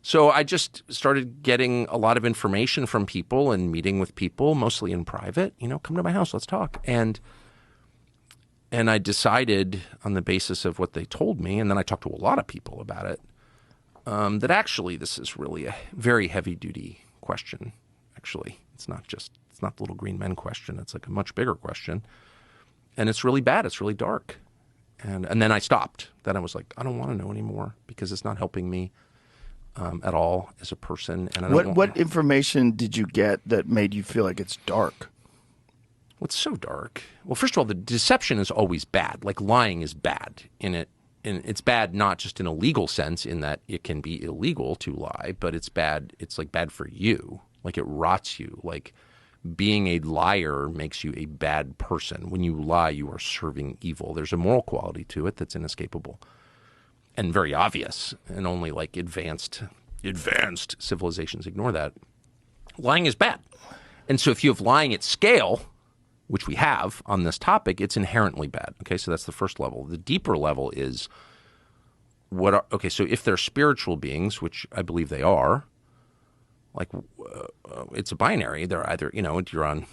So I just started getting a lot of information from people and meeting with people, mostly in private. Come to my house, let's talk. And I decided on the basis of what they told me, and then I talked to a lot of people about it, that actually this is really a very heavy-duty question. Actually, it's not the little green men question. It's like a much bigger question, and it's really bad. It's really dark. And then I stopped. Then I was like, I don't want to know anymore because it's not helping me at all as a person. And what information did you get that made you feel like it's dark? What's so dark? Well, first of all, the deception is always bad. Like lying is bad and it's bad not just in a legal sense in that it can be illegal to lie, but it's bad. It's like bad for you. Like it rots you. Like being a liar makes you a bad person. When you lie, you are serving evil. There's a moral quality to it that's inescapable and very obvious, and only like advanced civilizations ignore that. Lying is bad. And so if you have lying at scale, which we have on this topic, it's inherently bad. Okay, so that's the first level. The deeper level is so if they're spiritual beings, which I believe they are, like it's a binary. They're either, you're on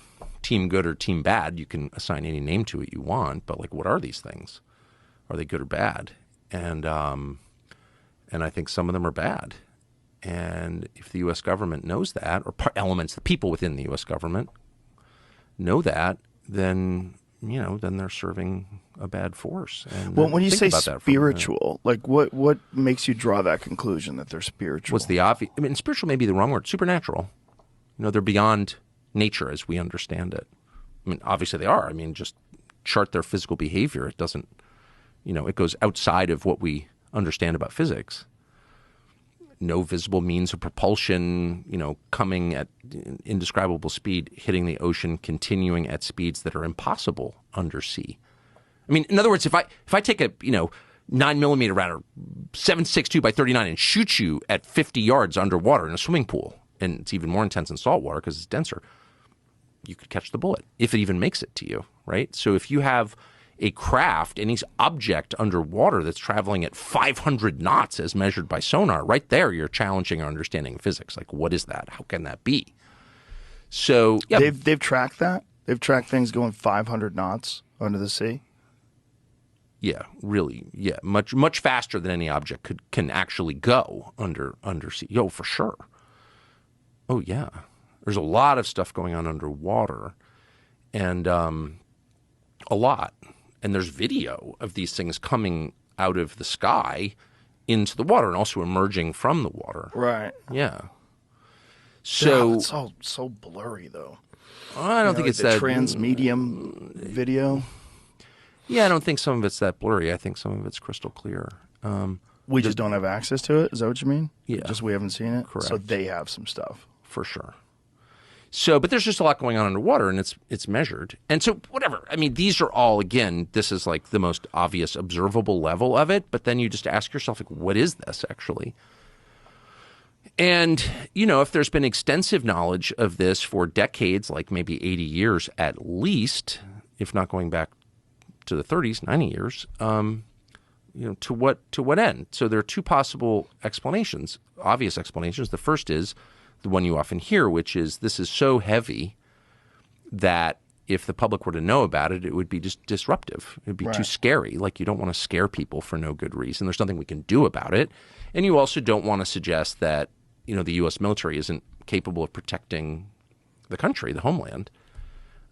team good or team bad. You can assign any name to it you want, but like what are these things? Are they good or bad? And I think some of them are bad. And if the U.S. government knows that, or the people within the U.S. government know that, then they're serving a bad force. And well, when you say spiritual, like what makes you draw that conclusion that they're spiritual? What's the obvious? I mean, spiritual may be the wrong word. Supernatural. They're beyond nature as we understand it. I mean, obviously they are. I mean, just chart their physical behavior. It doesn't, it goes outside of what we understand about physics. No visible means of propulsion, coming at indescribable speed, hitting the ocean, continuing at speeds that are impossible undersea. I mean, in other words, if I take a 9mm round or 7.62 by 39 and shoot you at 50 yards underwater in a swimming pool, and it's even more intense in salt water because it's denser, you could catch the bullet if it even makes it to you, right? So if you have a craft, any object underwater that's traveling at 500 knots as measured by sonar, right there you're challenging our understanding of physics. Like, what is that? How can that be? So yeah, they've tracked that. They've tracked things going 500 knots under the sea. Yeah, really. Yeah, much faster than any object can actually go undersea. Oh, for sure. Oh yeah, there's a lot of stuff going on underwater, and a lot. And there's video of these things coming out of the sky into the water and also emerging from the water. Right. Yeah. So it's all so blurry, though. I don't think it's the that transmedium video. Yeah, I don't think some of it's that blurry. I think some of it's crystal clear. We just don't have access to it. Is that what you mean? Yeah. Just we haven't seen it. Correct. So they have some stuff for sure. So, but there's just a lot going on underwater, and it's measured. And so, whatever. I mean, these are all, again, this is like the most obvious observable level of it. But then you just ask yourself, like, what is this actually? And, if there's been extensive knowledge of this for decades, like maybe 80 years at least, if not going back to the 30s, 90 years, to what end? So there are two possible explanations, obvious explanations. The first is the one you often hear, which is this is so heavy that if the public were to know about it, it would be just disruptive. It would be too scary. Like, you don't want to scare people for no good reason. There's nothing we can do about it. And you also don't want to suggest that, the U.S. military isn't capable of protecting the country, the homeland.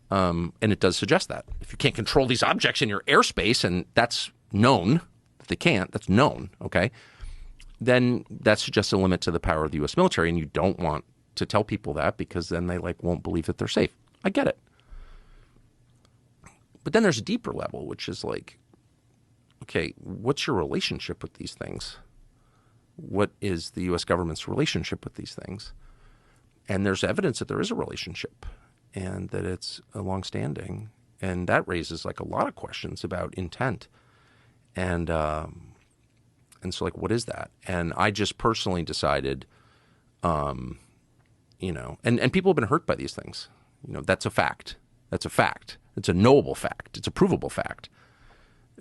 And it does suggest that. If you can't control these objects in your airspace, and that's known, that they can't, that's known, okay? Then that suggests a limit to the power of the U.S. military, and you don't want to tell people that because then they won't believe that they're safe. I get it. But then there's a deeper level, which is like, okay, what's your relationship with these things? What is the U.S. government's relationship with these things? And there's evidence that there is a relationship and that it's longstanding. And that raises like a lot of questions about intent. And so, like, what is that? And I just personally decided, and people have been hurt by these things. That's a fact. That's a fact. It's a knowable fact. It's a provable fact.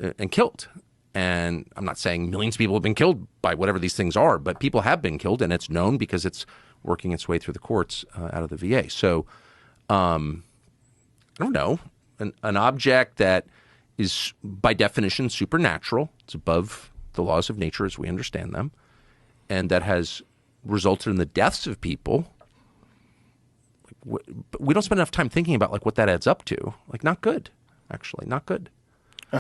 And killed. And I'm not saying millions of people have been killed by whatever these things are, but people have been killed, and it's known because it's working its way through the courts out of the VA. So I don't know, an object that is by definition supernatural, it's above the laws of nature as we understand them, and that has resulted in the deaths of people. We don't spend enough time thinking about like what that adds up to. Like, not good, actually, not good.